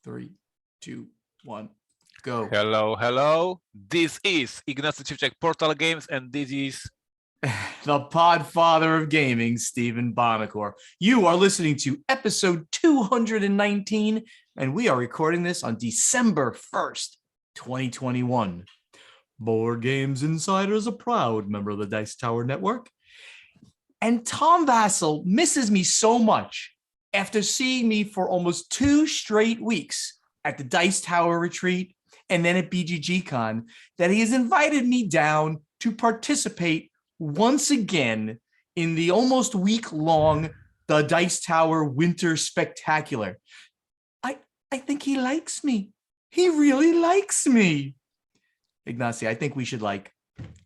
3, 2, 1, go. Hello. This is Ignacy Portal Games, and this is the Podfather of Gaming, Stephen Bonacore. You are listening to episode 219, and we are recording this on December 1st, 2021. Board Games Insider is a proud member of the Dice Tower Network. And Tom Vassell misses me so much after seeing me for almost 2 straight weeks at the Dice Tower retreat and then at BGG-Con that he has invited me down to participate once again in the almost week-long The Dice Tower Winter Spectacular. I think he likes me. He really likes me. Ignacy, I think we should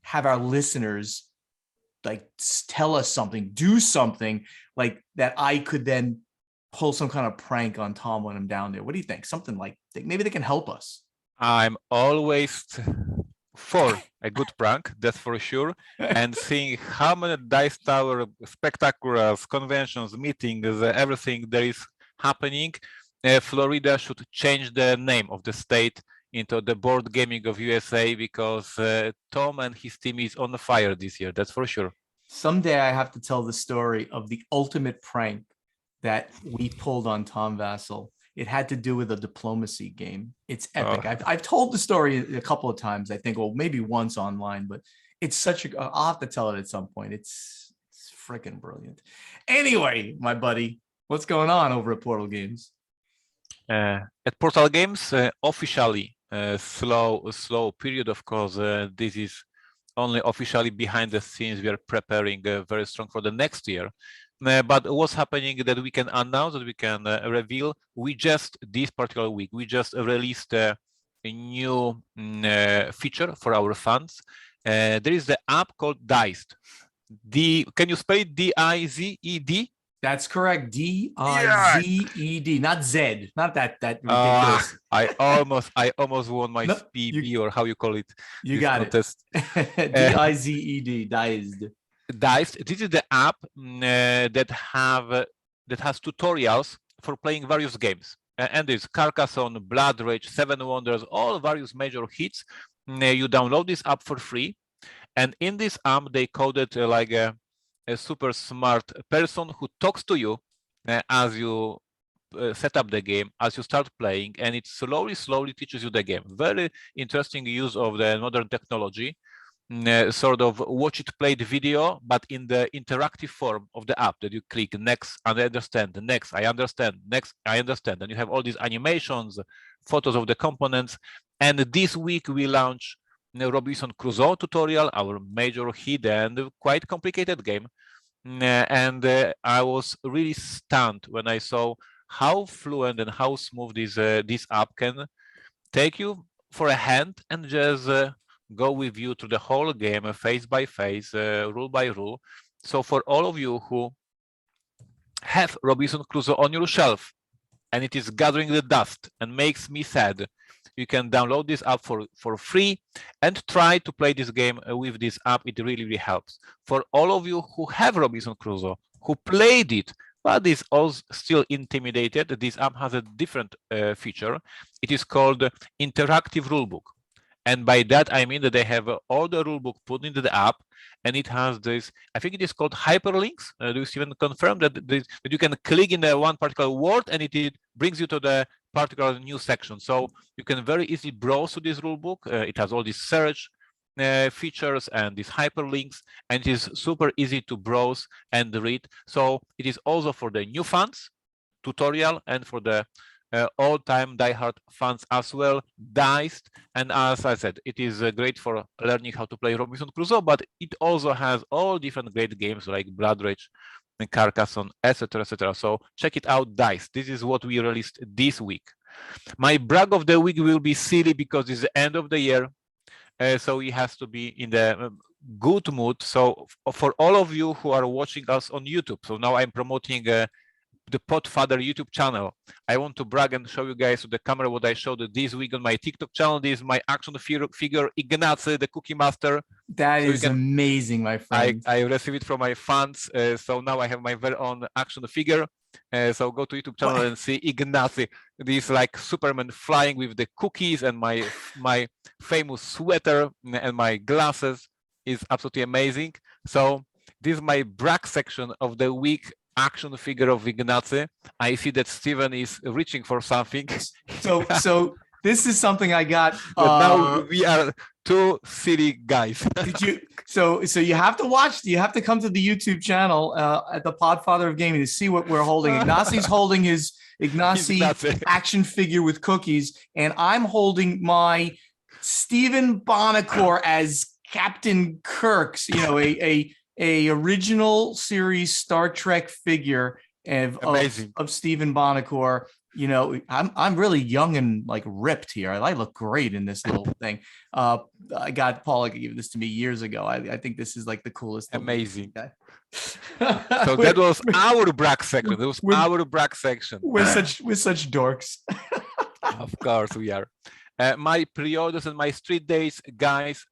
have our listeners tell us something, do something that I could then pull some kind of prank on Tom when I'm down there. What do you think? Something maybe they can help us. I'm always for a good prank, that's for sure. And seeing how many Dice Tower spectaculars, conventions, meetings, everything there is happening, Florida should change the name of the state into the Board Gaming of USA, because Tom and his team is on fire this year, that's for sure. Someday I have to tell the story of the ultimate prank that we pulled on Tom Vassell. It had to do with a diplomacy game. It's epic. Oh. I've told the story a couple of times, I think, well, maybe once online, but it's such a, I'll have to tell it at some point. It's freaking brilliant. Anyway, my buddy, what's going on over at Portal Games? At Portal Games, officially slow period, of course. This is only officially behind the scenes. We are preparing very strong for the next year. But what's happening that we can announce, that we can reveal, this particular week, we just released a new feature for our fans. There is the app called Diced. Can you spell it? D-I-Z-E-D? That's correct. D-I-Z-E-D, not Z, not that ridiculous. I almost won my PB, or how you call it. You got contest. It. D-I-Z-E-D, Diced. Diced. This is the app that has tutorials for playing various games, and there's Carcassonne, Blood Rage, Seven Wonders, all various major hits. You download this app for free, and in this app they coded like a super smart person who talks to you as you set up the game, as you start playing, and it slowly teaches you the game. Very interesting use of the modern technology. Sort of watch it played video, but in the interactive form of the app, that you click next, I understand, next, I understand, next, I understand. And you have all these animations, photos of the components. And this week we launch Robinson Crusoe tutorial, our major hit and quite complicated game. And I was really stunned when I saw how fluent and how smooth this app can take you for a hand and just go with you through the whole game, phase by phase, rule by rule. So for all of you who have Robinson Crusoe on your shelf and it is gathering the dust and makes me sad, you can download this app for free and try to play this game with this app. It really helps. For all of you who have Robinson Crusoe, who played it, but is also still intimidated, this app has a different feature. It is called Interactive Rulebook. And by that, I mean that they have all the rulebook put into the app, and it has this, I think it is called hyperlinks. Do you even confirm that you can click in the one particular word and it brings you to the particular new section. So you can very easily browse to this rulebook. It has all these search features and these hyperlinks, and it is super easy to browse and read. So it is also for the new fans tutorial and for the all-time diehard fans as well, Diced. And as I said, it is great for learning how to play Robinson Crusoe, but it also has all different great games like Blood Rage, Carcassonne, etc., etc. So check it out, Diced. This is what we released this week. My brag of the week will be silly because it's the end of the year, so he has to be in the good mood. So for all of you who are watching us on YouTube, so now I'm promoting the Podfather YouTube channel. I want to brag and show you guys with the camera what I showed this week on my TikTok channel. This is my action figure, Ignacy, the Cookie Master. That is amazing, my friend. I received it from my fans. So now I have my very own action figure. So go to YouTube channel and see Ignacy. This like Superman flying with the cookies and my famous sweater and my glasses is absolutely amazing. So this is my brag section of the week. Action figure of Ignacy. I see that Steven is reaching for something. So this is something I got. Now we are two silly guys. Did you? So you have to watch. You have to come to the YouTube channel at the Podfather of Gaming to see what we're holding. Ignacy's holding his Ignacy action figure with cookies, and I'm holding my Stephen Bonacore as Captain Kirk's. You know, a original series Star Trek figure of Stephen Bonacore. You know, I'm really young and like ripped here. I look great in this little thing. I got Paula gave this to me years ago. I think this is like the coolest. Amazing. So that was our brag section. That was our brag section. We're such dorks. Of course we are. My pre-orders and my street days, guys.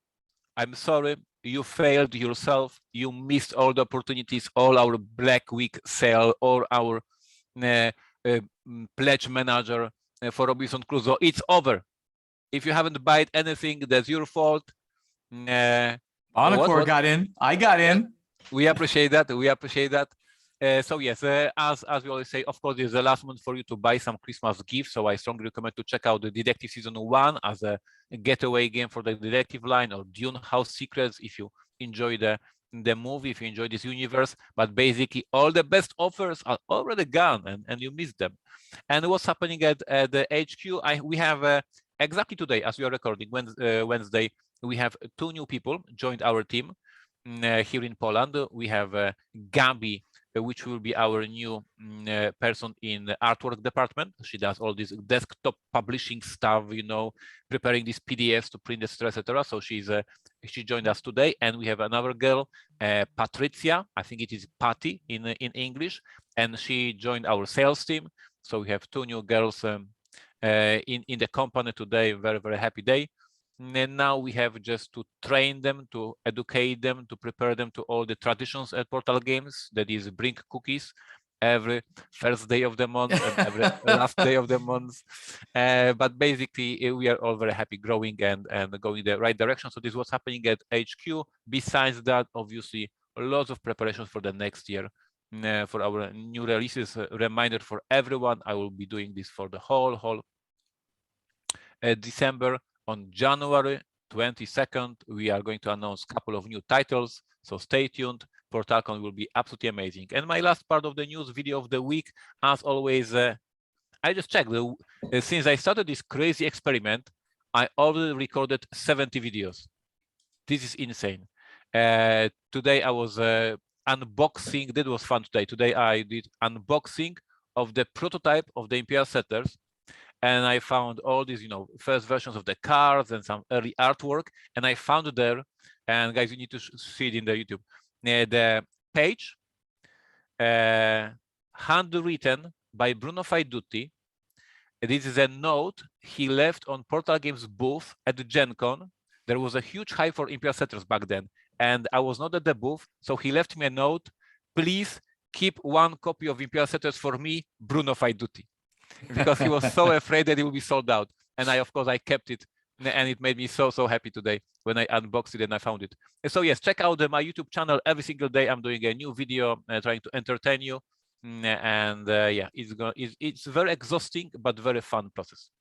I'm sorry. You failed yourself. You missed all the opportunities, all our Black Week sale, or our pledge manager for Robinson Crusoe. It's over. If you haven't bought anything, that's your fault. Bonacore got in. I got in. We appreciate that. We appreciate that. So yes, as we always say, of course, it's the last month for you to buy some Christmas gifts. So I strongly recommend to check out the Detective Season 1 as a getaway game for the detective line, or Dune House Secrets if you enjoy the movie, if you enjoy this universe. But basically, all the best offers are already gone, and you missed them. And what's happening at the HQ? We have exactly today, as we are recording, Wednesday, we have 2 new people joined our team here in Poland. We have Gabi, which will be our new person in the artwork department. She does all this desktop publishing stuff, you know, preparing these PDFs to print, etc. So she joined us today. And we have another girl, Patricia. I think it is Patty in English, and she joined our sales team. So we have 2 new girls in the company today. Very, very happy day. And now we have just to train them, to educate them, to prepare them to all the traditions at Portal Games. That is, bring cookies every first day of the month and every last day of the month. But basically, we are all very happy, growing and going the right direction. So this is what's happening at HQ. Besides that, obviously, lots of preparations for the next year. For our new releases, reminder for everyone, I will be doing this for the whole December. On January 22nd, we are going to announce a couple of new titles, so stay tuned. PortalCon will be absolutely amazing. And my last part of the news video of the week, as always, I just checked. Since I started this crazy experiment, I already recorded 70 videos. This is insane. Today I was unboxing. That was fun today. Today I did unboxing of the prototype of the Imperial Settlers. And I found all these, you know, first versions of the cards and some early artwork. And I found there, and guys, you need to see it in the YouTube, the page handwritten by Bruno Faidutti. This is a note he left on Portal Games booth at the Gen Con. There was a huge hype for Imperial Settlers back then, and I was not at the booth, so he left me a note. Please keep 1 copy of Imperial Settlers for me, Bruno Faidutti. Because he was so afraid that it will be sold out. And of course, I kept it. And it made me so happy today when I unboxed it and I found it. And so yes, check out my YouTube channel. Every single day I'm doing a new video trying to entertain you. And yeah, it's very exhausting, but very fun process.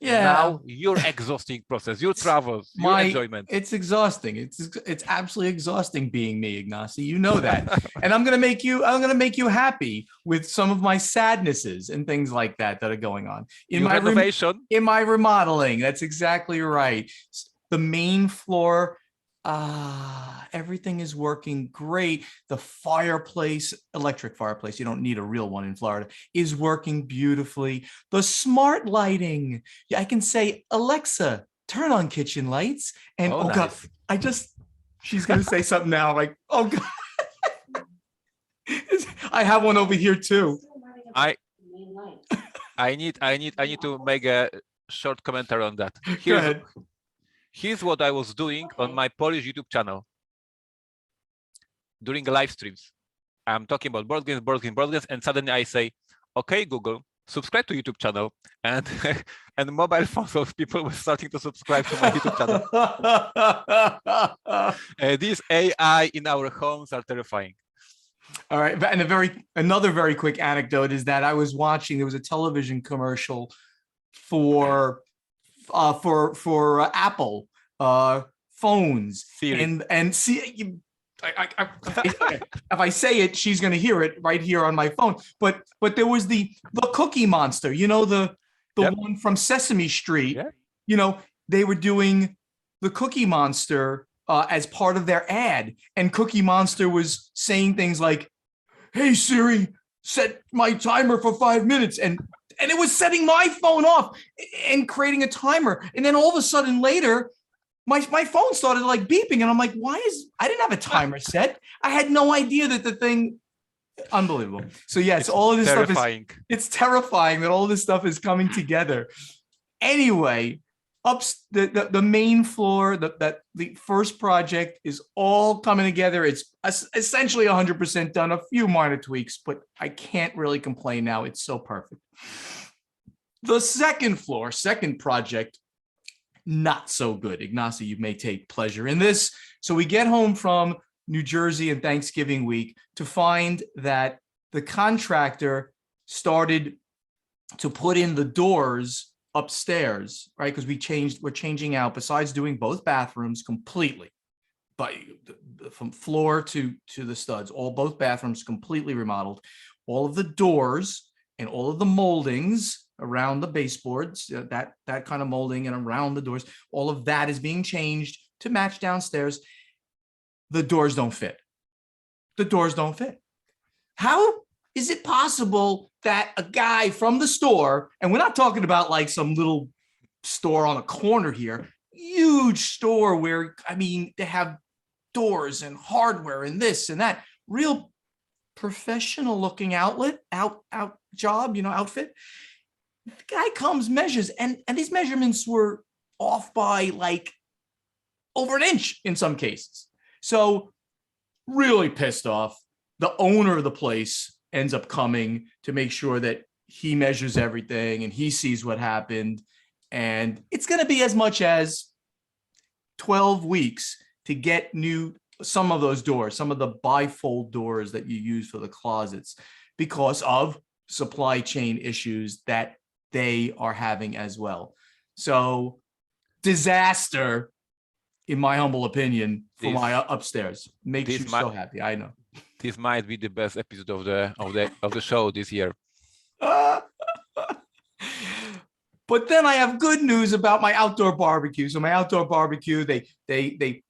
Yeah. Now your exhausting process, your travels, your enjoyment. It's exhausting. It's absolutely exhausting being me, Ignacy. You know that. And I'm gonna make you happy with some of my sadnesses and things like that are going on in my renovation, in my remodeling. That's exactly right. The main floor. Everything is working great. The fireplace, electric fireplace, you don't need a real one in Florida, is working beautifully. The smart lighting, I can say, Alexa, turn on kitchen lights. And oh God, she's gonna say something now, like, oh God. I have one over here too. I need to make a short commentary on that. Go ahead. Here's what I was doing on my Polish YouTube channel during live streams. I'm talking about board games, and suddenly I say, okay, Google, subscribe to YouTube channel, and and mobile phones of people were starting to subscribe to my YouTube channel. These AI in our homes are terrifying. All right, and another very quick anecdote is that I was watching. There was a television commercial for Apple phones, Siri. and see you. If I say it, she's going to hear it right here on my phone. But there was the Cookie Monster, the Yep. one from Sesame Street. Yeah. They were doing the Cookie Monster as part of their ad, and Cookie Monster was saying things like, "Hey Siri, set my timer for 5 minutes," and it was setting my phone off and creating a timer. And then all of a sudden later, my phone started like beeping, and I'm like, I didn't have a timer set. I had no idea that the thing, unbelievable. So yes, all of this terrifying. It's terrifying that all of this stuff is coming together. Anyway, the main floor, the first project is all coming together. It's essentially 100% done, a few minor tweaks, but I can't really complain now. It's so perfect. The second floor, second project, not so good. Ignacy, you may take pleasure in this. So we get home from New Jersey and Thanksgiving week to find that the contractor started to put in the doors upstairs, right? Because we're changing out, besides doing both bathrooms completely, but from floor to the studs, both bathrooms completely remodeled. All of the doors and all of the moldings around the baseboards, that kind of molding and around the doors, all of that is being changed to match downstairs. The doors don't fit. The doors don't fit. How is it possible that a guy from the store, and we're not talking about like some little store on a corner here, huge store where, they have doors and hardware and this and that, real professional looking outfit. The guy comes, measures, and these measurements were off by like over an inch in some cases. So really pissed off. The owner of the place ends up coming to make sure that he measures everything and he sees what happened. And it's going to be as much as 12 weeks to get some of those doors, some of the bifold doors that you use for the closets, because of supply chain issues that they are having as well. So disaster, in my humble opinion, for my upstairs. Makes you so happy. I know. This might be the best episode of the show this year. But then I have good news about my outdoor barbecue. So my outdoor barbecue, the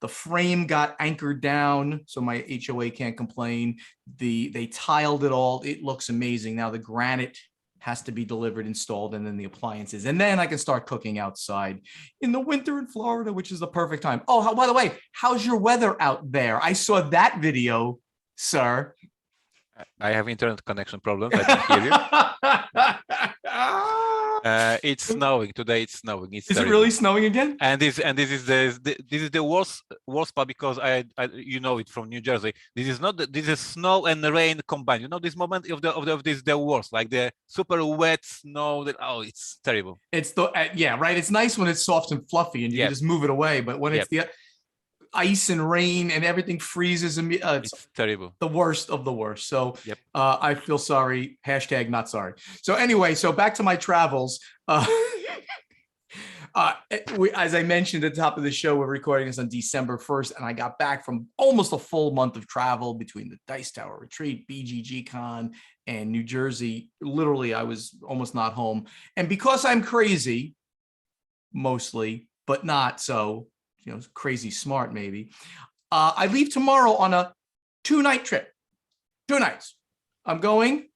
frame got anchored down, so my HOA can't complain. They tiled it all. It looks amazing. Now the granite has to be delivered, installed, and then the appliances. And then I can start cooking outside in the winter in Florida, which is the perfect time. Oh, by the way, how's your weather out there? I saw that video, sir. I have internet connection problems. I didn't hear you. It's snowing today. It's snowing. Is it really snowing again? And this is the worst part, because I it from New Jersey. This is snow and rain combined. This moment of this the worst, like the super wet snow. It's terrible. It's right. It's nice when it's soft and fluffy and you can just move it away. But when it's the ice and rain and everything freezes, and it's terrible. The worst of the worst. So I feel sorry. # not sorry. So anyway, back to my travels. As I mentioned at the top of the show, we're recording this on December 1st, and I got back from almost a full month of travel between the Dice Tower Retreat, BGG Con, and New Jersey. Literally, I was almost not home. And because I'm crazy, mostly, but not so, crazy smart maybe, I leave tomorrow on a 2-night trip. 2 nights. I'm going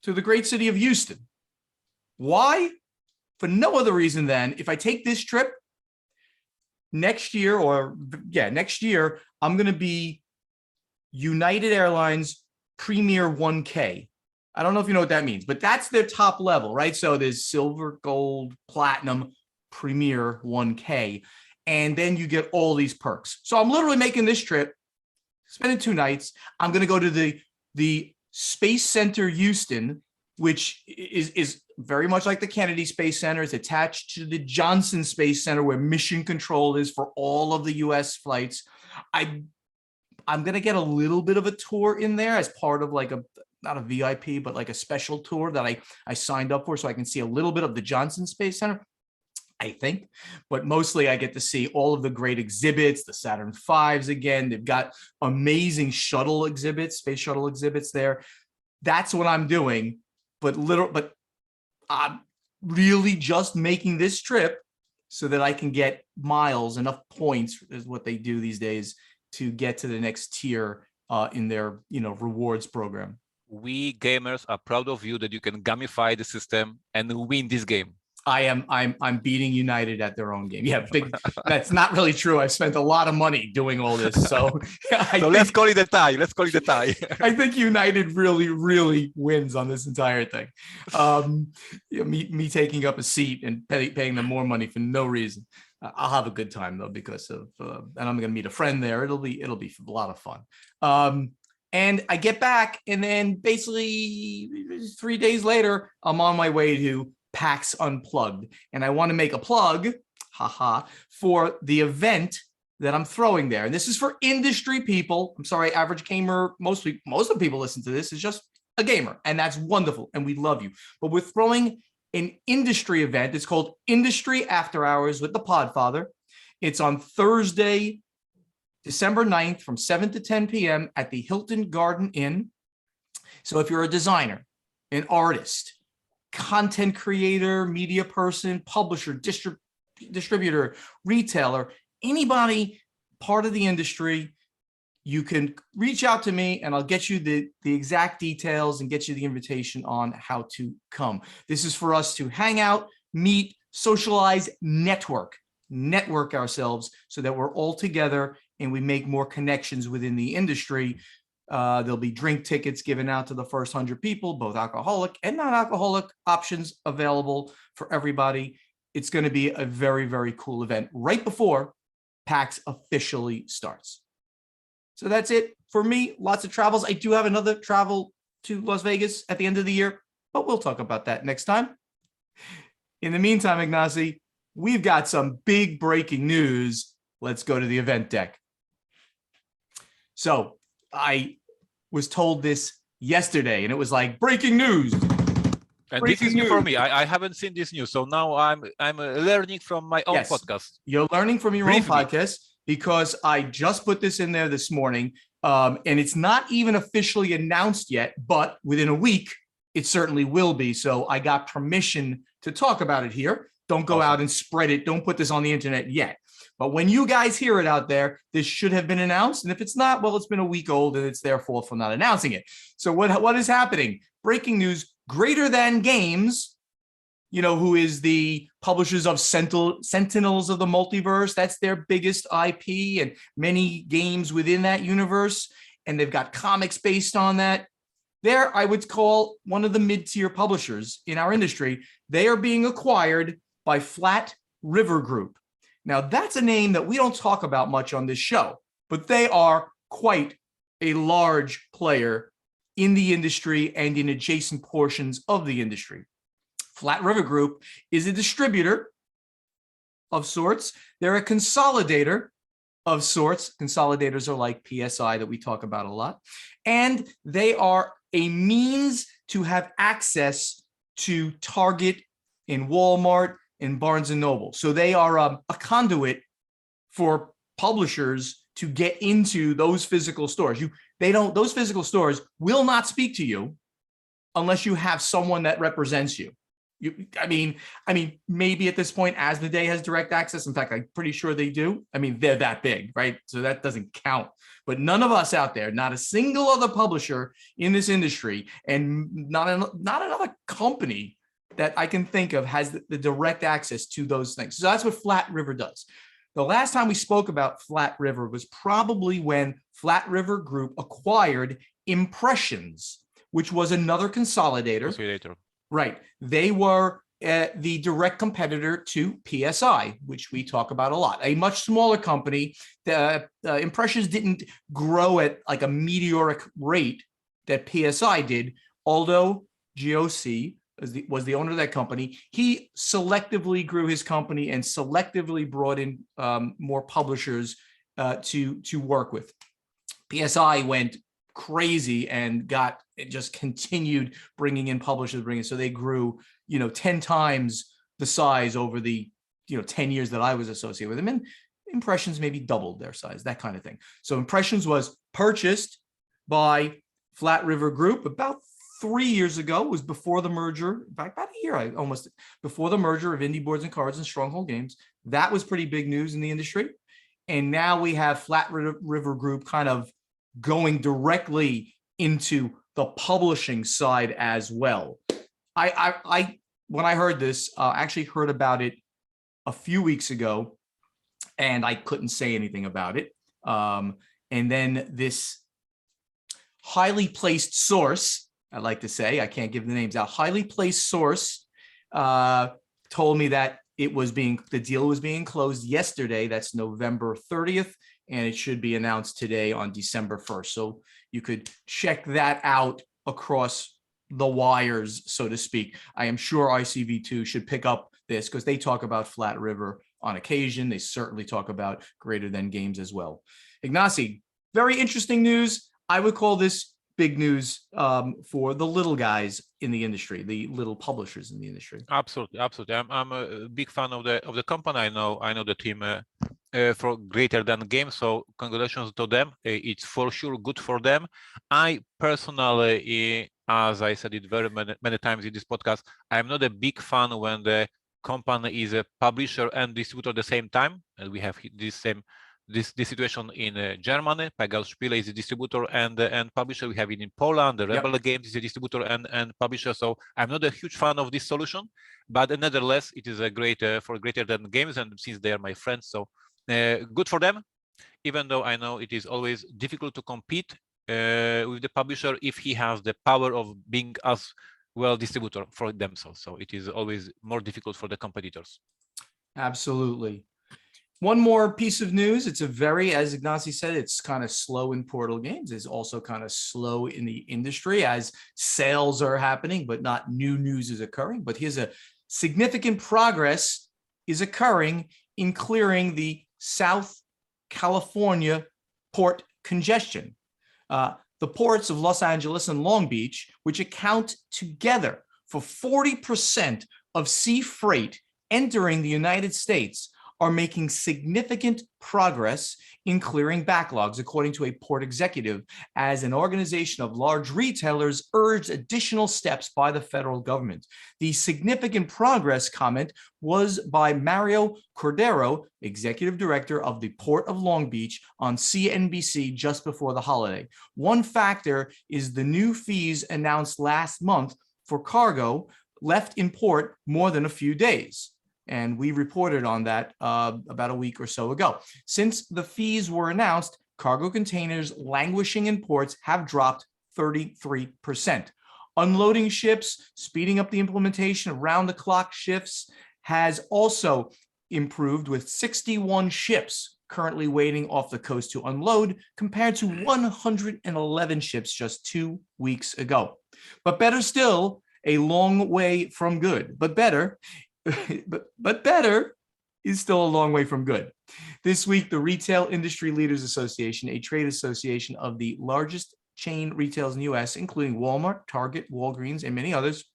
to the great city of Houston. Why? For no other reason than, if I take this trip next year, I'm going to be United Airlines Premier 1K. I don't know if you know what that means, but that's their top level, right? So there's silver, gold, platinum, Premier 1K. And then you get all these perks. So I'm literally making this trip, spending 2 nights. I'm going to go to the Space Center Houston, which is very much like the Kennedy Space Center. It's attached to the Johnson Space Center, where mission control is for all of the U.S. flights. I'm going to get a little bit of a tour in there as part of like not a VIP, but like a special tour that I signed up for, so I can see a little bit of the Johnson Space Center, I think. But mostly I get to see all of the great exhibits, the Saturn V's again. They've got amazing shuttle exhibits, space shuttle exhibits there. That's what I'm doing. But I'm really just making this trip so that I can get miles, enough points is what they do these days, to get to the next tier in their rewards program. We gamers are proud of you that you can gamify the system and win this game. I'm beating United at their own game. Yeah, that's not really true. I've spent a lot of money doing all this. So let's call it a tie. Let's call it a tie. I think United really wins on this entire thing. Me taking up a seat and paying them more money for no reason. I'll have a good time though, because of and I'm going to meet a friend there. It'll be a lot of fun. And I get back, and then basically 3 days later, I'm on my way to PAX Unplugged, and I want to make a plug, for the event that I'm throwing there. And this is for industry people. I'm sorry, average gamer. Most of the people listen to this is just a gamer, and that's wonderful, and we love you. But we're throwing an industry event. It's called Industry After Hours with the Podfather. It's on Thursday, December 9th from 7 to 10 p.m. at the Hilton Garden Inn. So if you're a designer, an artist, content creator, media person, publisher, distributor, retailer, anybody part of the industry, you can reach out to me and I'll get you the exact details and get you the invitation on how to come. This is for us to hang out, meet, socialize, network ourselves so that we're all together and we make more connections within the industry. There'll be drink tickets given out to the first 100 people, both alcoholic and non-alcoholic options available for everybody. It's going to be a very cool event right before PAX officially starts. So that's it for me. Lots of travels. I do have another travel to Las Vegas at the end of the year, but we'll talk about that next time. In the meantime, Ignacy, we've got some big breaking news. Let's go to the event deck. So I was told this yesterday, and it was like breaking news. And this is new for me. I haven't seen this news, so now I'm learning from my own podcast. You're learning from your own podcast, because I just put this in there this morning, and it's not even officially announced yet, but within a week, it certainly will be. So I got permission to talk about it here. Don't go out and spread it. Don't put this on the internet yet. But when you guys hear it out there, this should have been announced. And if it's not, well, it's been a week old and it's their fault for not announcing it. So what is happening? Breaking news, Greater Than Games, who is the publishers of Sentinels of the Multiverse. That's their biggest IP and many games within that universe. And they've got comics based on that. They're, I would call, one of the mid-tier publishers in our industry. They are being acquired by Flat River Group. Now, that's a name that we don't talk about much on this show, but they are quite a large player in the industry and in adjacent portions of the industry. Flat River Group is a distributor of sorts. They're a consolidator of sorts. Consolidators are like PSI that we talk about a lot. And they are a means to have access to Target and Walmart and Barnes and Noble. So they are a conduit for publishers to get into those physical stores. Those physical stores will not speak to you unless you have someone that represents you. I mean, maybe at this point, Asmodee has direct access. In fact, I'm pretty sure they do. I mean, they're that big, right? So that doesn't count. But none of us out there, not a single other publisher in this industry, and not another company that I can think of has the direct access to those things. So that's what Flat River does. The last time we spoke about Flat River was probably when Flat River Group acquired Impressions, which was another consolidator. Right. They were the direct competitor to PSI, which we talk about a lot. A much smaller company. Impressions didn't grow at like a meteoric rate that PSI did, although GOC was the owner of that company. He selectively grew his company and selectively brought in more publishers to work with. PSI went crazy and just continued bringing in publishers, so they grew 10 times the size over the 10 years that I was associated with them, and Impressions maybe doubled their size, that kind of thing. So Impressions was purchased by Flat River Group about 3 years ago. It was before the merger, about a year, almost before the merger of Indie Boards and Cards and Stronghold Games. That was pretty big news in the industry. And now we have Flat River Group kind of going directly into the publishing side as well. I when I heard this, actually heard about it a few weeks ago, and I couldn't say anything about it. And then this highly placed source, I like to say, I can't give the names out, highly placed source told me that the deal was being closed yesterday. That's November 30th, and it should be announced today on December 1st. So you could check that out across the wires, so to speak. I am sure ICV2 should pick up this because they talk about Flat River on occasion. They certainly talk about Greater Than Games as well. Ignacy, very interesting news. I would call this big news for the little guys in the industry, the little publishers in the industry. Absolutely. I'm a big fan of the company. I know the team for Greater Than Games, so congratulations to them. It's for sure good for them. I personally, as I said it very many times in this podcast, I'm not a big fan when the company is a publisher and distributor at the same time, and we have this situation in Germany. Pegasus Spiele is a distributor and publisher. We have it in Poland. The Rebel Games is a distributor and publisher. So I'm not a huge fan of this solution, but nevertheless, it is a great for Greater Than Games, and since they are my friends, so good for them. Even though I know it is always difficult to compete with the publisher if he has the power of being as well distributor for themselves. So it is always more difficult for the competitors. Absolutely. One more piece of news. It's as Ignacy said, it's kind of slow in Portal Games. It's also kind of slow in the industry as sales are happening, but not new news is occurring. But here's a significant progress is occurring in clearing the South California port congestion. The ports of Los Angeles and Long Beach, which account together for 40% of sea freight entering the United States, are making significant progress in clearing backlogs, according to a port executive, as an organization of large retailers urged additional steps by the federal government. The significant progress comment was by Mario Cordero, executive director of the Port of Long Beach, on CNBC just before the holiday. One factor is the new fees announced last month for cargo left in port more than a few days. And we reported on that about a week or so ago. Since the fees were announced, cargo containers languishing in ports have dropped 33%. Unloading ships, speeding up the implementation of round-the-clock shifts has also improved, with 61 ships currently waiting off the coast to unload, compared to 111 ships just 2 weeks ago. But better still, a long way from good. But better is still a long way from good. This week, the Retail Industry Leaders Association, a trade association of the largest chain retailers in the U.S., including Walmart, Target, Walgreens, and many others,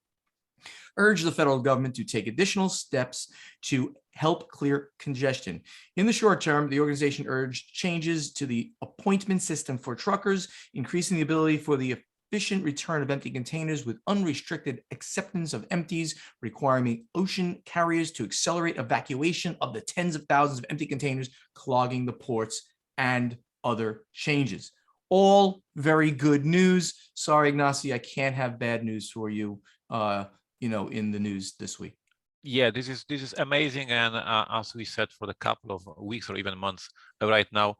urged the federal government to take additional steps to help clear congestion. In the short term, the organization urged changes to the appointment system for truckers, increasing the ability for the efficient return of empty containers with unrestricted acceptance of empties, requiring ocean carriers to accelerate evacuation of the tens of thousands of empty containers clogging the ports, and other changes. All very good news. Sorry, Ignacy, I can't have bad news for you, in the news this week. Yeah, this is amazing, and as we said for a couple of weeks or even months right now,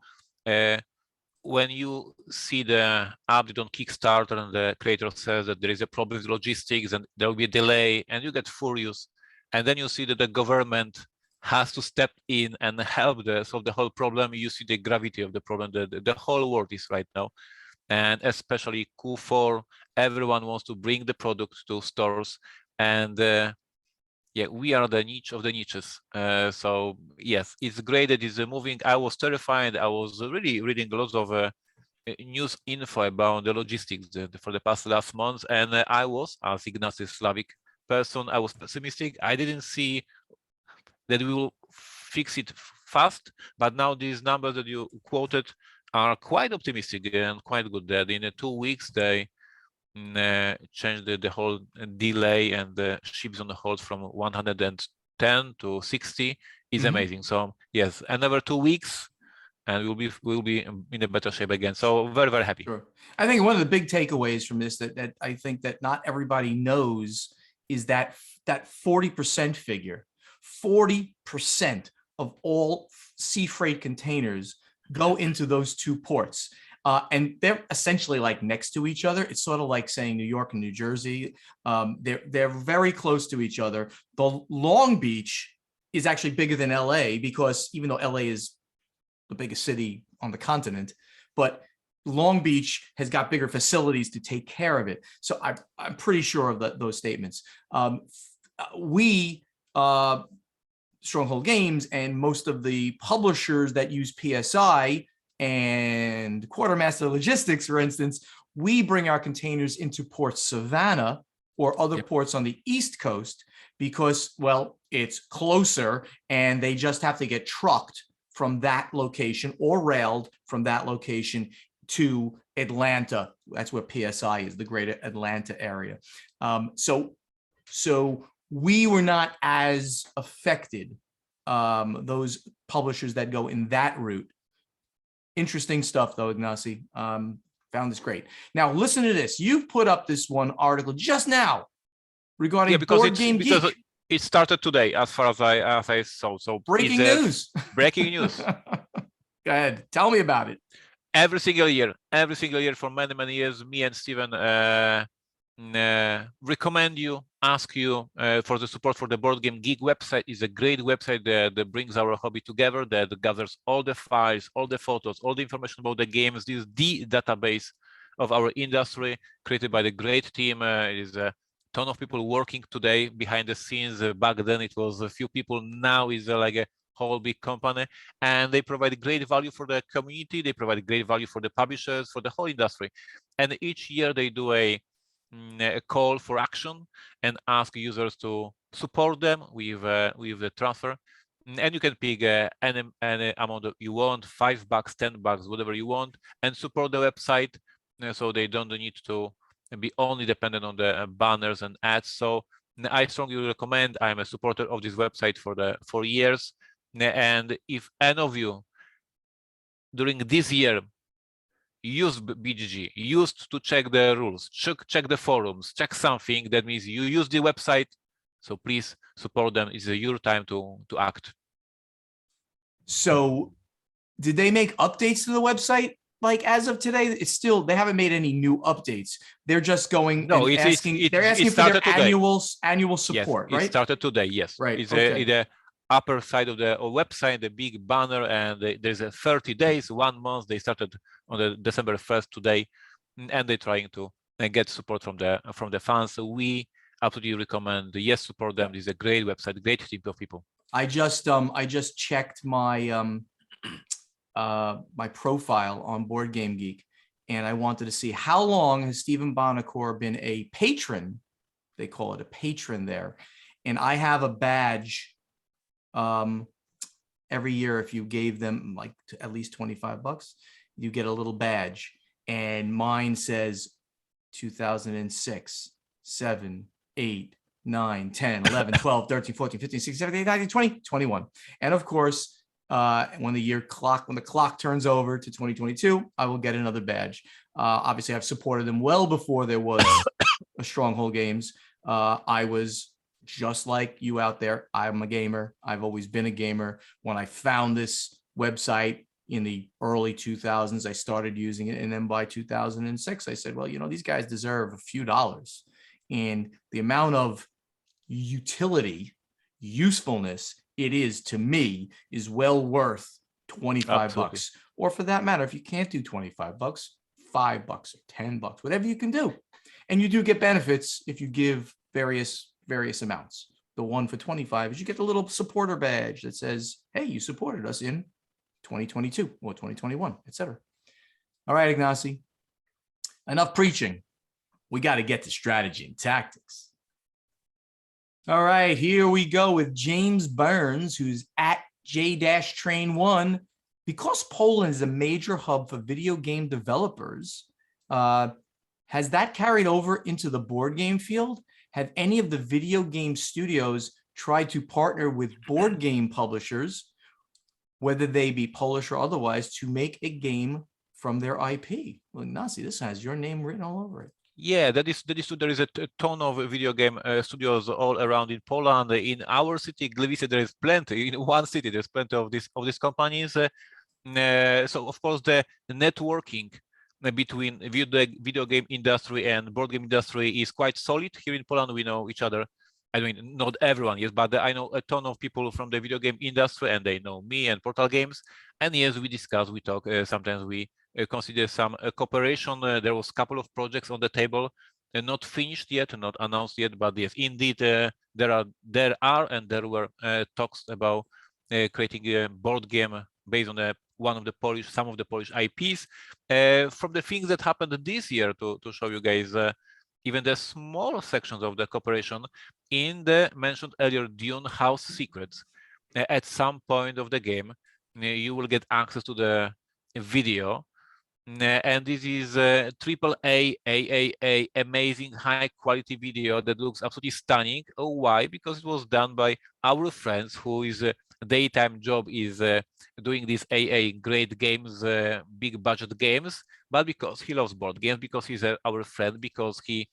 when you see the update on Kickstarter and the creator says that there is a problem with logistics and there will be a delay, and you get furious, and then you see that the government has to step in and help solve the whole problem, you see the gravity of the problem. The whole world is right now and especially Q4, everyone wants to bring the product to stores, and yeah, we are the niche of the niches. So yes, it's great that it's moving. I was terrified. I was really reading lots of news info about the logistics for the last months, and I was, as Ignacy Slavic person, I was pessimistic. I didn't see that we will fix it fast, but now these numbers that you quoted are quite optimistic and quite good. That in 2 weeks they changed the whole delay, and the ships on the hold from 110 to 60 is amazing. So yes, another 2 weeks and we'll be in a better shape again. So very, very happy. Sure. I think one of the big takeaways from this that I think that not everybody knows is that 40% figure. 40% of all sea freight containers go into those two ports. And they're essentially like next to each other. It's sort of like saying New York and New Jersey. They're very close to each other. The Long Beach is actually bigger than LA, because even though LA is the biggest city on the continent, but Long Beach has got bigger facilities to take care of it. So I'm pretty sure of those statements. We, Stronghold Games, and most of the publishers that use PSI and Quartermaster Logistics, for instance, we bring our containers into Port Savannah or other ports on the East Coast because, well, it's closer and they just have to get trucked from that location or railed from that location to Atlanta. That's where PSI is, the greater Atlanta area. So we were not as affected, those publishers that go in that route. Interesting stuff, though, Ignacy. Found this great. Now, listen to this. You've put up this one article just now regarding Board Game Geek. Because it started today, as far as I saw. So breaking news. Breaking news. Go ahead. Tell me about it. Every single year for many, many years, me and Steven recommend you, ask you for the support for the Board Game Geek website. Is a great website that brings our hobby together, that gathers all the files, all the photos, all the information about the games. This is the database of our industry, created by the great team. It is a ton of people working today behind the scenes. Back then it was a few people. Now is like a whole big company, and they provide great value for the community. They provide great value for the publishers, for the whole industry. And each year they do a call for action and ask users to support them with the transfer. And you can pick any amount that you want, $5, $10, whatever you want, and support the website, so they don't need to be only dependent on the banners and ads. So I strongly recommend. I'm a supporter of this website for years. And if any of you during this year use BGG, used to check the rules, check the forums, check something, that means you use the website. So please support them. It's your time to act. So did they make updates to the website? Like as of today, it's still, they haven't made any new updates. They're just going and asking, they're asking for their annual support, yes, right? It started today, yes. Right. It's okay. in the upper side of the website, the big banner, and there's a 30 days, 1 month. They started on the December 1st today, and they're trying to get support from the fans. So we absolutely recommend, yes, support them. It's a great website, great team of people. I just checked my my profile on Board Game Geek, and I wanted to see how long has Steven Bonacore been a patron. They call it a patron there, and I have a badge. Every year, if you gave them like at least $25, you get a little badge, and mine says 2006, 7, 8, 9, 10, 11, 12, 13, 14, 15, 16, 17, 18, 19, 20, 21. And of course, when the clock turns over to 2022, I will get another badge. Obviously, I've supported them well before there was a Stronghold Games. I was just like you out there. I'm a gamer. I've always been a gamer. When I found this website in the early 2000s, I started using it. And then by 2006, I said, well, these guys deserve a few dollars. And the amount of utility, usefulness it is to me is well worth $25. Or for that matter, if you can't do $25, $5 or $10, whatever you can do. And you do get benefits if you give various amounts. The one for 25 is you get the little supporter badge that says, hey, you supported us in 2022 or 2021, etc. All right, Ignacy, enough preaching. We got to get to strategy and tactics. All right, here we go with James Burns, who's at J-Train1. Because Poland is a major hub for video game developers, has that carried over into the board game field? Have any of the video game studios tried to partner with board game publishers, whether they be Polish or otherwise, to make a game from their IP? Well, Ignacy, this has your name written all over it. Yeah, that is true. There is a ton of video game studios all around in Poland. In our city, Gliwice, there is plenty. In one city, there's plenty of these companies. So of course, the networking between video game industry and board game industry is quite solid. Here in Poland, we know each other. I mean, not everyone, yes, but I know a ton of people from the video game industry, and they know me and Portal Games. And yes, we discuss, we talk. Sometimes we consider some cooperation. There was a couple of projects on the table, not finished yet, not announced yet, but yes, indeed, there are and there were talks about creating a board game based on some of the Polish IPs. From the things that happened this year, to show you guys, even the small sections of the cooperation in the mentioned earlier Dune House Secrets. At some point of the game, you will get access to the video, and this is a AAA amazing high quality video that looks absolutely stunning. Oh, why? Because it was done by our friends who is daytime job is doing these AA great games, big budget games, but because he loves board games, because he's our friend, because he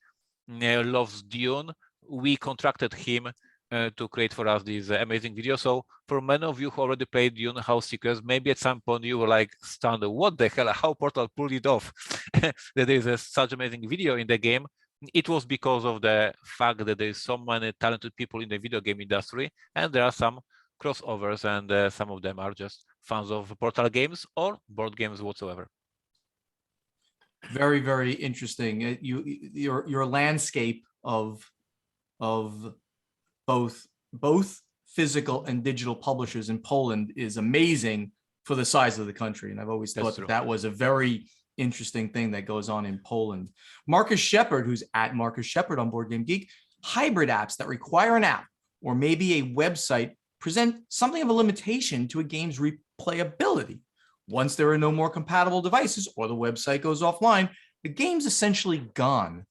loves Dune, we contracted him to create for us this amazing video. So for many of you who already played Dune House Secrets, maybe at some point you were like stunned, what the hell, how Portal pulled it off? That there is such amazing video in the game. It was because of the fact that there is so many talented people in the video game industry, and there are some crossovers, and some of them are just fans of Portal games or board games whatsoever. Very, very interesting. Your landscape of both physical and digital publishers in Poland is amazing for the size of the country. And I've always thought that was a very interesting thing that goes on in Poland. Marcus Shepard, who's at Marcus Shepard on Board Game Geek, hybrid apps that require an app or maybe a website present something of a limitation to a game's replayability. Once there are no more compatible devices or the website goes offline, the game's essentially gone.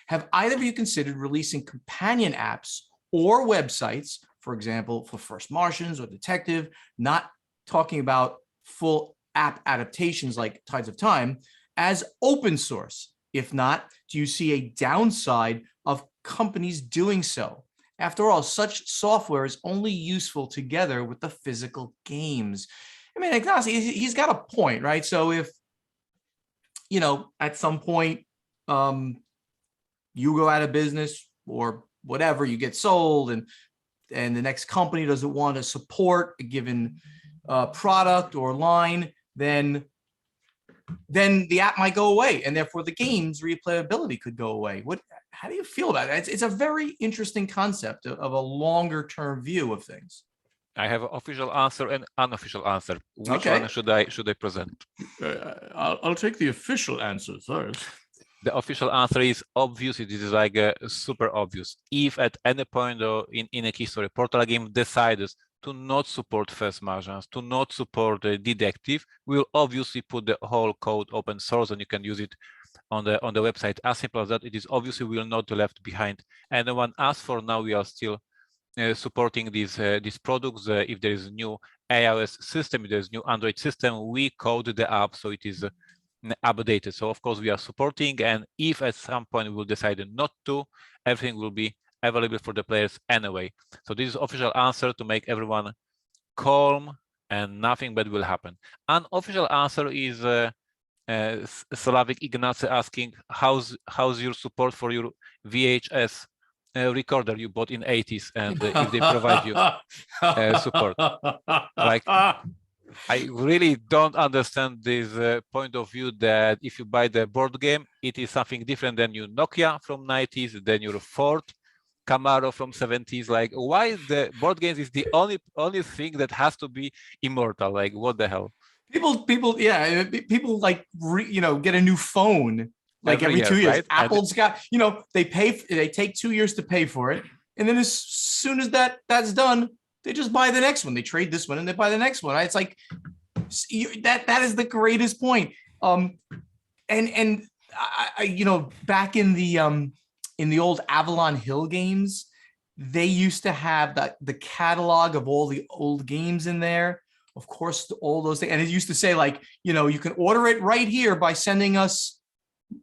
Have either of you considered releasing companion apps or websites, for example, for First Martians or Detective, not talking about full app adaptations like Tides of Time, as open source? If not, do you see a downside of companies doing so? After all, such software is only useful together with the physical games. I mean, Ignacy, he's got a point, right? So if, you know, at some point you go out of business or whatever, you get sold, and the next company doesn't want to support a given product or line, then the app might go away, and therefore the game's replayability could go away. How do you feel about it? It's a very interesting concept of a longer term view of things. I have an official answer and unofficial answer. Which one should I present? I'll take the official answer first. The official answer is obviously, this is like super obvious. If at any point in a history, Portal game decides to not support First Martians, to not support Detective, we'll obviously put the whole code open source, and you can use it on the website. As simple as that. It is obviously will not be left behind anyone. As for now, we are still supporting these products. If there is a new iOS system, if there is new Android system, we code the app so it is updated. So of course we are supporting, and if at some point we will decide not to, everything will be available for the players anyway. So this is official answer to make everyone calm and nothing bad will happen. Unofficial answer is Slavic Ignacy asking how's your support for your VHS recorder you bought in 80s, and if they provide you support. Like, I really don't understand this point of view that if you buy the board game, it is something different than your Nokia from 90s, than your Ford Camaro from 70s. Like, why the board games is the only thing that has to be immortal? Like, what the hell? People, yeah, people like get a new phone like every year, 2 years. right? Apple's got, they take 2 years to pay for it, and then as soon as that's done, they just buy the next one. They trade this one and they buy the next one. It's like that is the greatest point. And back in the old Avalon Hill games, they used to have the catalog of all the old games in there. Of course, all those things. And it used to say, like, you can order it right here by sending us,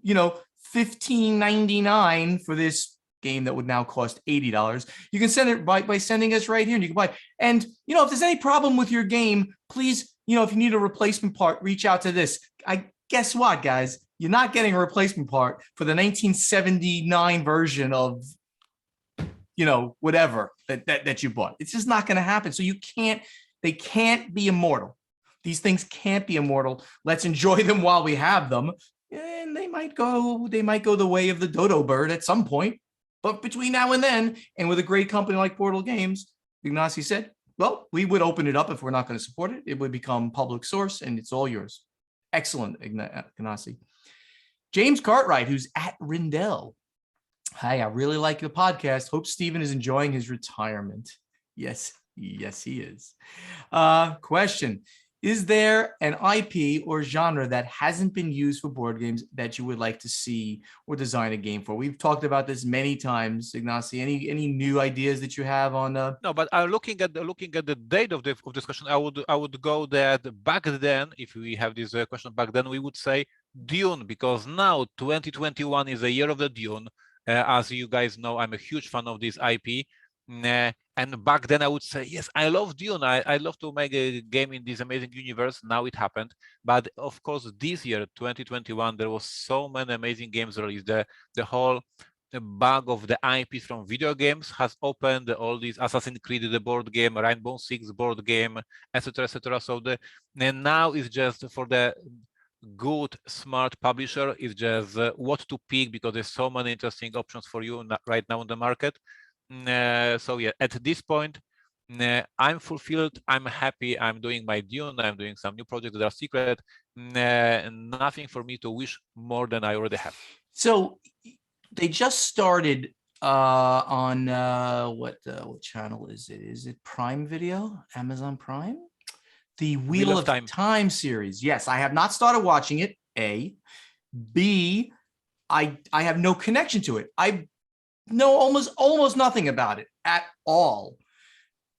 $15.99 for this game that would now cost $80. You can send it by sending us right here, and you can buy. And, if there's any problem with your game, please, if you need a replacement part, reach out to this. Guess what, guys? You're not getting a replacement part for the 1979 version of, whatever that you bought. It's just not going to happen. So they can't be immortal. These things can't be immortal. Let's enjoy them while we have them. And they might go the way of the dodo bird at some point. But between now and then, and with a great company like Portal Games, Ignacy said, well, we would open it up if we're not going to support it. It would become public source, and it's all yours. Excellent, Ignacy. James Cartwright, who's at Rindell. Hi, I really like the podcast. Hope Stephen is enjoying his retirement. Yes, he is. Question. Is there an IP or genre that hasn't been used for board games that you would like to see or design a game for? We've talked about this many times, Ignacy. Any new ideas that you have on? No, but looking at the date of discussion, I would go that back then, if we have this question back then, we would say Dune, because now 2021 is the year of the Dune. As you guys know, I'm a huge fan of this IP. And back then I would say, yes, I love Dune. I love to make a game in this amazing universe. Now it happened. But of course, this year, 2021, there was so many amazing games released. The whole bag of the IPs from video games has opened. All these Assassin's Creed, the board game, Rainbow Six board game, etc., etc. So and now it's just for the good, smart publisher, is just what to pick, because there's so many interesting options for you right now on the market. So yeah, at this point, I'm fulfilled. I'm happy. I'm doing my Dune. I'm doing some new projects that are secret. Nothing for me to wish more than I already have. So they just started on what channel is it? Is it Prime Video? Amazon Prime? The Wheel of Time series. Yes, I have not started watching it. A. B. I have no connection to it. I know almost nothing about it at all.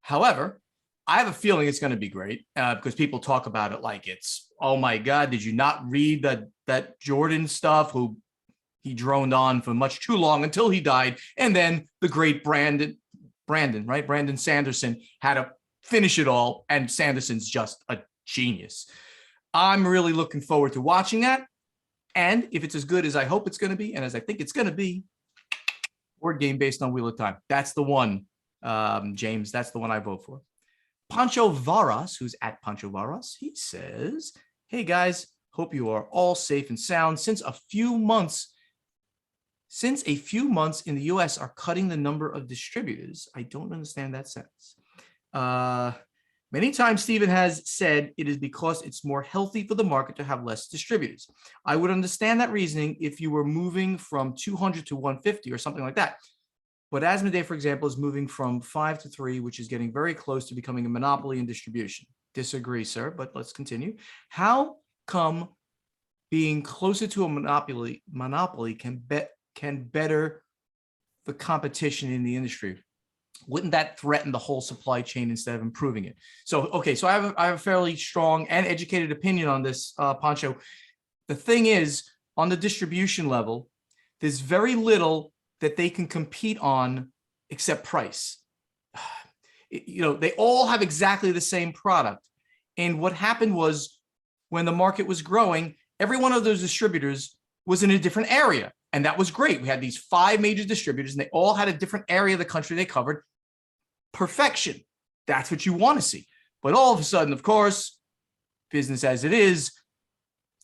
However, I have a feeling it's going to be great because people talk about it like it's, oh my God, did you not read that Jordan stuff? Who he droned on for much too long until he died, and then the great Brandon Sanderson had to finish it all, and Sanderson's just a genius. I'm really looking forward to watching that, and if it's as good as I hope it's going to be, and as I think it's going to be, board game based on Wheel of Time. That's the one, James. That's the one I vote for. Pancho Varas, who's at Pancho Varas, he says, hey guys, hope you are all safe and sound. Since a few months in the US are cutting the number of distributors. I don't understand that sentence. Many times Stephen has said it is because it's more healthy for the market to have less distributors. I would understand that reasoning if you were moving from 200 to 150 or something like that. But Asmodee, for example, is moving from 5 to 3, which is getting very close to becoming a monopoly in distribution. Disagree, sir, but let's continue. How come being closer to a monopoly can better the competition in the industry? Wouldn't that threaten the whole supply chain instead of improving it? So, okay, so I have a fairly strong and educated opinion on this, Pancho. The thing is, on the distribution level, there's very little that they can compete on except price. They all have exactly the same product. And what happened was, when the market was growing, every one of those distributors was in a different area. And that was great. We had these 5 major distributors, and they all had a different area of the country they covered. Perfection. That's what you want to see. But all of a sudden, of course, business as it is,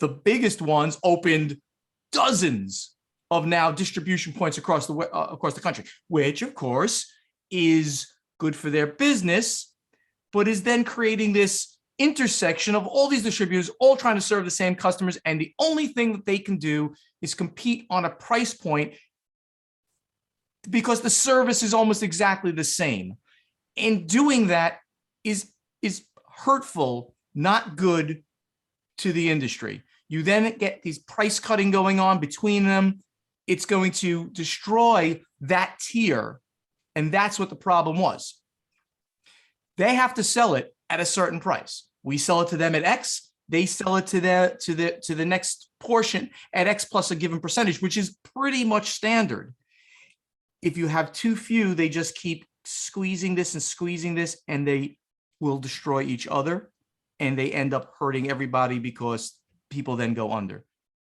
the biggest ones opened dozens of now distribution points across the country, which of course is good for their business, but is then creating this intersection of all these distributors all trying to serve the same customers. And the only thing that they can do is compete on a price point because the service is almost exactly the same. And doing that is hurtful, not good to the industry. You then get these price cutting going on between them. It's going to destroy that tier. And that's what the problem was. They have to sell it at a certain price. We sell it to them at X. They sell it to the next portion at X plus a given percentage, which is pretty much standard. If you have too few, they just keep squeezing this, and they will destroy each other, and they end up hurting everybody because people then go under.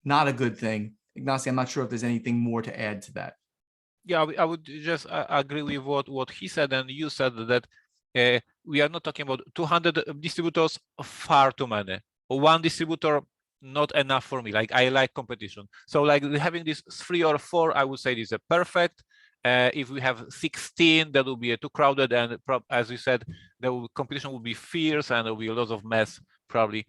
Not a good thing. Ignacy, I'm not sure if there's anything more to add to that. Yeah, I would just agree with what he said, and you said that we are not talking about 200 distributors, far too many. One distributor, not enough for me. Like, I like competition. So like having this 3 or 4, I would say this is a perfect. If we have 16, that will be too crowded, and as you said, competition will be fierce, and there will be a lot of mess probably.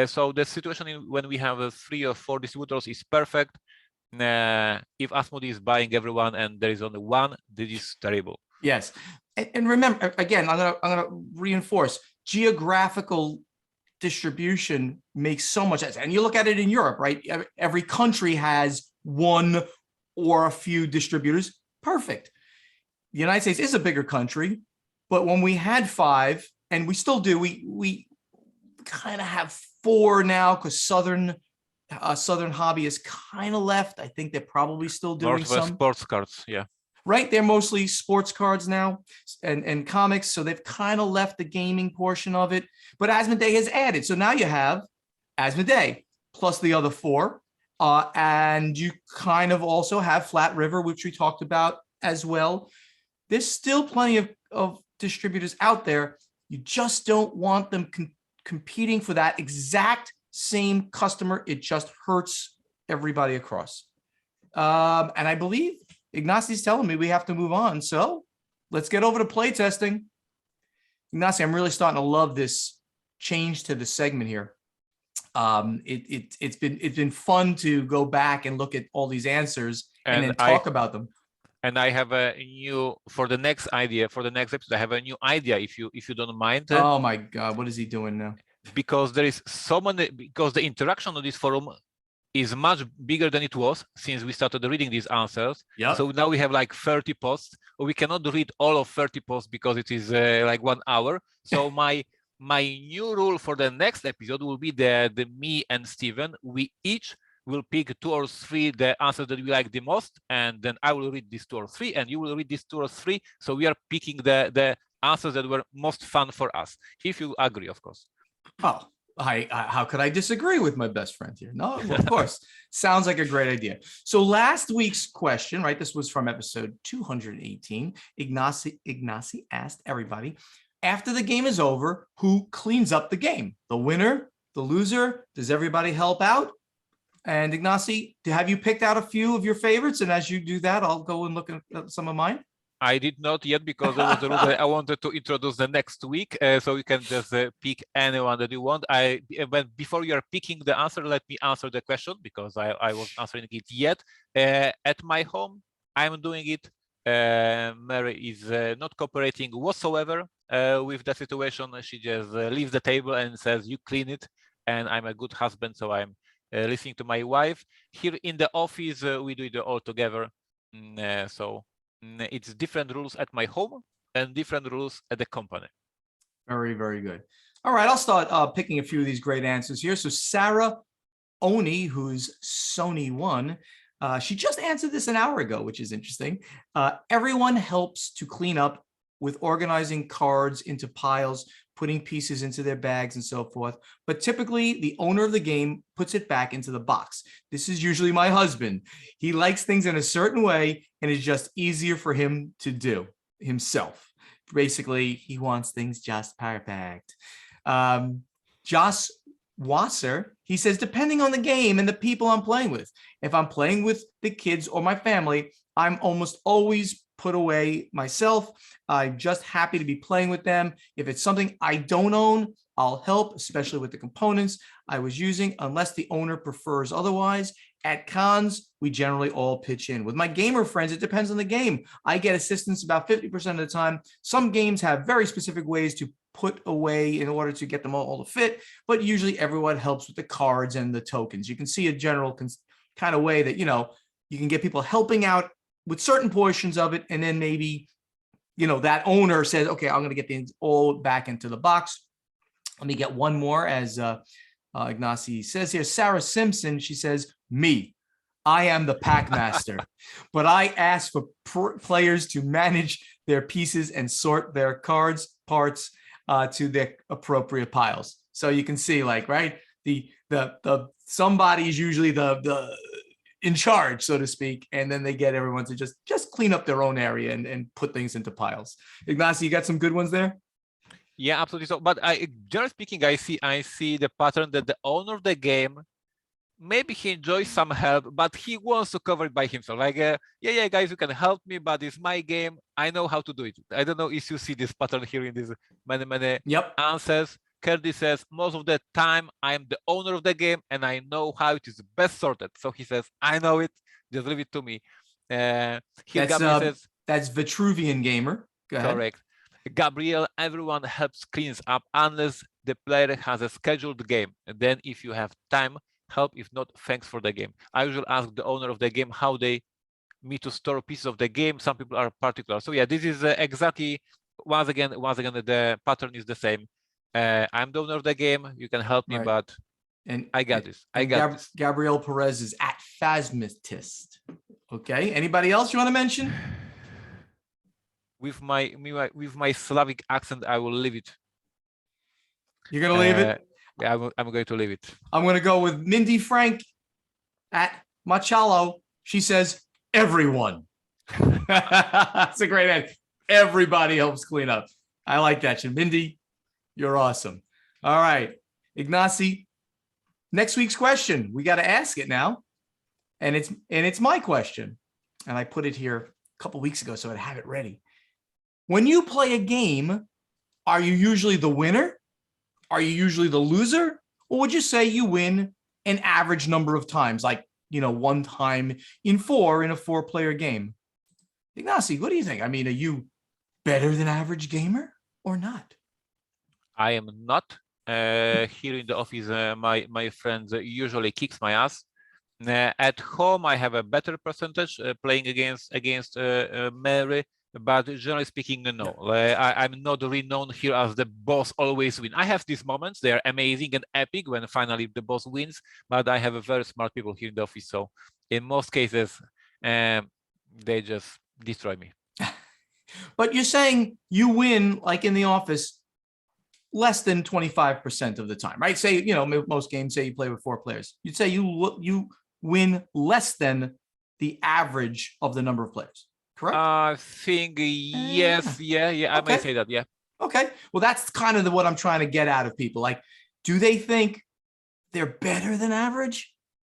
So the situation when we have 3 or 4 distributors is perfect. If Asmodee is buying everyone and there is only one, this is terrible. Yes, and remember, again, I'm gonna reinforce, geographical distribution makes so much sense. And you look at it in Europe, right? Every country has one or a few distributors. Perfect. The United States is a bigger country, but when we had 5, and we still do, we kind of have 4 now because Southern Hobby is kind of left. I think they're probably still doing Northwest some sports cards, yeah. Right, they're mostly sports cards now and comics, so they've kind of left the gaming portion of it. But Asmodee has added, so now you have Asmodee plus the other 4, and you kind of also have Flat River, which we talked about as well. There's still plenty of distributors out there. You just don't want them competing for that exact same customer. It just hurts everybody across. And I believe Ignacy's telling me we have to move on. So let's get over to playtesting. Ignacy, I'm really starting to love this change to the segment here. It's been fun to go back and look at all these answers and then talk about them. And I have a new, for the next episode, I have a new idea, if you don't mind. Oh my God, what is he doing now? Because there is so many, because the interaction on this forum is much bigger than it was since we started reading these answers. Yeah. So now we have like 30 posts. We cannot read all of 30 posts because it is like 1 hour. So my new rule for the next episode will be the me and Steven, we each will pick 2 or 3 the answers that we like the most, and then I will read these 2 or 3, and you will read these 2 or 3. So we are picking the answers that were most fun for us, if you agree, of course. Oh, how could I disagree with my best friend here? No, of course. Sounds like a great idea. So last week's question, right? This was from episode 218. Ignacy asked everybody, after the game is over, who cleans up the game? The winner, the loser? Does everybody help out? And Ignacy, have you picked out a few of your favorites? And as you do that, I'll go and look at some of mine. I did not yet, because there was the rule that I wanted to introduce the next week, so you can just pick anyone that you want. But before you are picking the answer, let me answer the question, because I wasn't answering it yet. At my home, I'm doing it. Mary is not cooperating whatsoever with the situation. She just leaves the table and says, "You clean it," and I'm a good husband, so I'm listening to my wife. Here in the office, we do it all together. So it's different rules at my home and different rules at the company. Very, very good. All right, I'll start picking a few of these great answers here. So Sarah Oni, who's Sony1, she just answered this an hour ago, which is interesting. Everyone helps to clean up with organizing cards into piles, putting pieces into their bags and so forth. But typically the owner of the game puts it back into the box. This is usually my husband. He likes things in a certain way, and it's just easier for him to do himself. Basically, he wants things just perfect. Josh Wasser, he says, depending on the game and the people I'm playing with. If I'm playing with the kids or my family, I'm almost always put away myself. I'm just happy to be playing with them. If it's something I don't own, I'll help, especially with the components I was using, unless the owner prefers otherwise. At cons, we generally all pitch in. With my gamer friends, it depends on the game. I get assistance about 50% of the time. Some games have very specific ways to put away in order to get them all to fit, but usually everyone helps with the cards and the tokens. You can see a general kind of way that, you can get people helping out with certain portions of it, and then maybe, that owner says, okay, I'm going to get things all back into the box. Let me get one more, as Ignacy says here. Sarah Simpson, she says, me. I am the pack master, but I ask for players to manage their pieces and sort their parts to their appropriate piles. So you can see, right, the somebody's usually the in charge, so to speak, and then they get everyone to just clean up their own area and put things into piles. Ignacy, you got some good ones there? Yeah, absolutely. So, but generally speaking, I see the pattern that the owner of the game, maybe he enjoys some help, but he wants to cover it by himself. Like, yeah, guys, you can help me, but it's my game. I know how to do it. I don't know if you see this pattern here in these many answers. Curdy says, most of the time, I'm the owner of the game, and I know how it is best sorted. So he says, I know it. Just leave it to me. Here, Gabriel says, that's Vitruvian Gamer. Go ahead. Correct. Gabriel, everyone helps cleans up unless the player has a scheduled game. And then if you have time, help. If not, thanks for the game. I usually ask the owner of the game how they me to store pieces of the game. Some people are particular. So yeah, this is exactly, once again, the pattern is the same. I'm the owner of the game. You can help me, but I got this. This. Gabriel Perez is at Phasmatist. Okay. Anybody else you want to mention? With my Slavic accent, I will leave it. You're gonna leave it? Yeah, I'm going to leave it. I'm gonna go with Mindy Frank at Machalo. She says, everyone. That's a great ad. Everybody helps clean up. I like that. Mindy, you're awesome. All right. Ignacy, next week's question. We got to ask it now. And it's my question. And I put it here a couple weeks ago, so I'd have it ready. When you play a game, are you usually the winner? Are you usually the loser? Or would you say you win an average number of times, like, one time in a 4-player game? Ignacy, what do you think? I mean, are you better than average gamer or not? I am not. Here in the office, my friends usually kicks my ass. At home, I have a better percentage playing against Mary. But generally speaking, no. I'm not renowned here as the boss always win. I have these moments. They are amazing and epic when finally the boss wins, but I have a very smart people here in the office. So in most cases, they just destroy me. But you're saying you win, like in the office, less than 25% of the time, right? Say, most games say you play with 4 players. You'd say you win less than the average of the number of players. Correct? I think yes, yeah. I may say that, yeah. Okay, well, that's kind of what I'm trying to get out of people. Like, do they think they're better than average,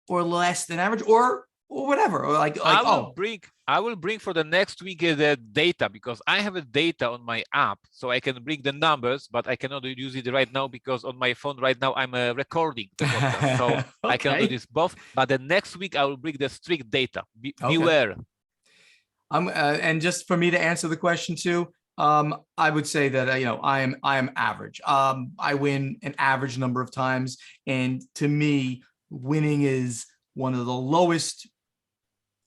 or less than average, or whatever? Or I will bring for the next week the data, because I have a data on my app, so I can bring the numbers, but I cannot use it right now because on my phone right now I'm recording the podcast, so I cannot do this both. But the next week I will bring the strict data. Beware. And just for me to answer the question too, I would say that I am average. I win an average number of times, and to me, winning is one of the lowest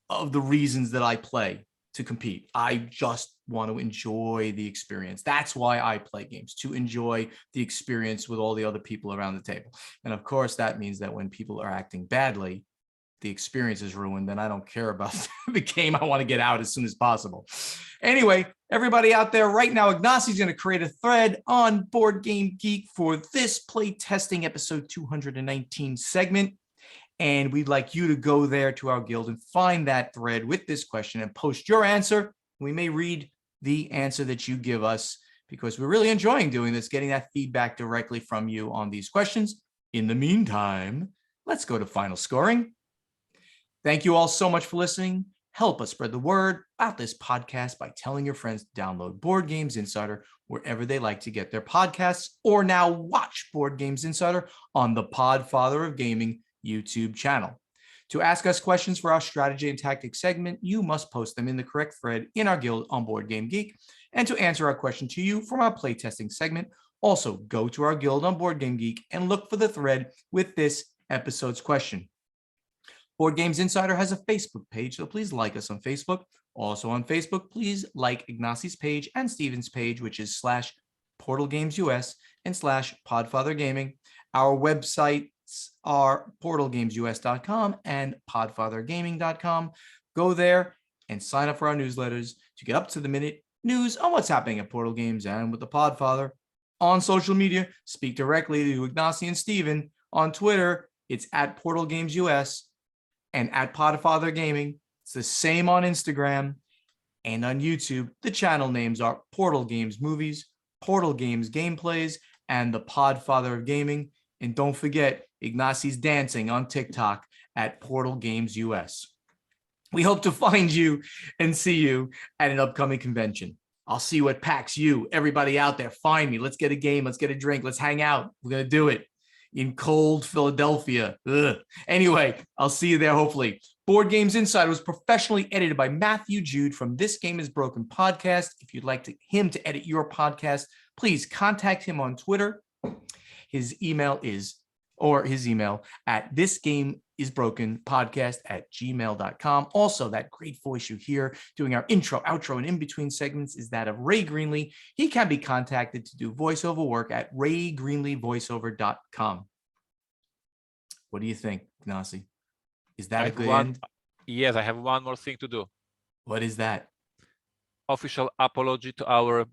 of the reasons that I play to compete. I just want to enjoy the experience. That's why I play games, to enjoy the experience with all the other people around the table. And of course, that means that when people are acting badly, the experience is ruined, then I don't care about the game. I want to get out as soon as possible. Anyway, everybody out there right now, Ignacy's going to create a thread on Board Game Geek for this play testing episode 219 segment. And we'd like you to go there to our guild and find that thread with this question and post your answer. We may read the answer that you give us, because we're really enjoying doing this, getting that feedback directly from you on these questions. In the meantime, let's go to final scoring. Thank you all so much for listening. Help us spread the word about this podcast by telling your friends to download Board Games Insider wherever they like to get their podcasts, or now watch Board Games Insider on the Podfather of Gaming YouTube channel. To ask us questions for our strategy and tactics segment, you must post them in the correct thread in our guild on Board Game Geek. And to answer our question to you from our playtesting segment, also go to our guild on Board Game Geek and look for the thread with this episode's question. Board Games Insider has a Facebook page, so please like us on Facebook. Also on Facebook, please like Ignacy's page and Steven's page, which is /PortalGamesUS and /PodfatherGaming. Our websites are portalgamesus.com and podfathergaming.com. Go there and sign up for our newsletters to get up to the minute news on what's happening at Portal Games and with the Podfather. On social media, speak directly to Ignacy and Steven. On Twitter, it's at PortalGamesUS and at Podfather Gaming. It's the same on Instagram and on YouTube. The channel names are Portal Games Movies, Portal Games Gameplays, and the Podfather of Gaming. And don't forget, Ignacy's dancing on TikTok at Portal Games US. We hope to find you and see you at an upcoming convention. I'll see you at PAX U. Everybody out there, find me. Let's get a game. Let's get a drink. Let's hang out. We're going to do it in cold Philadelphia. Ugh. Anyway, I'll see you there, hopefully. Board Games Insider was professionally edited by Matthew Jude from This Game is Broken podcast. If you'd like him to edit your podcast, please contact him on Twitter. His email at thisgameisbrokenpodcast@gmail.com. Also, that great voice you hear doing our intro, outro, and in-between segments is that of Ray Greenlee. He can be contacted to do voiceover work at raygreenleevoiceover.com. What do you think, Ignacy? Is that a good end? Yes, I have one more thing to do. What is that? Official apology to our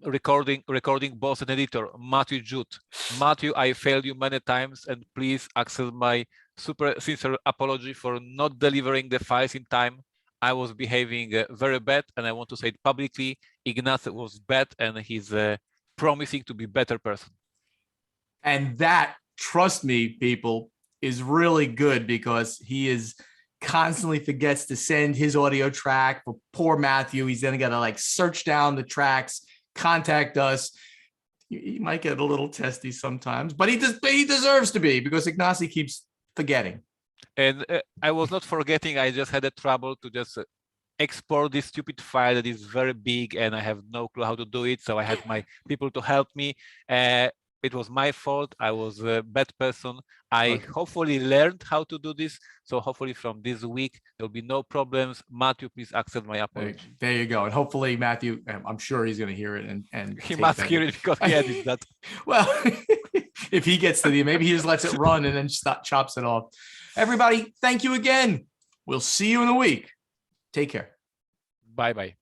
recording boss and editor, Matthew Jude. Matthew, I failed you many times, and please accept my super sincere apology for not delivering the files in time. I was behaving very bad, and I want to say it publicly. Ignacy was bad, and he's promising to be a better person. And that, trust me, people, is really good, because he is constantly forgets to send his audio track for poor Matthew. He's then got to like search down the tracks, contact us. He might get a little testy sometimes, but he deserves to be, because Ignacy keeps forgetting. And I was not forgetting. I just had a trouble to just export this stupid file that is very big, and I have no clue how to do it. So I had my people to help me. It was my fault. I was a bad person. I hopefully learned how to do this. So hopefully from this week, there'll be no problems. Matthew, please accept my apology. There you go. And hopefully Matthew, I'm sure he's going to hear it. And he must hear it, because he edits that. Well, if he gets to maybe he just lets it run and then chops it off. Everybody, thank you again. We'll see you in a week. Take care. Bye-bye.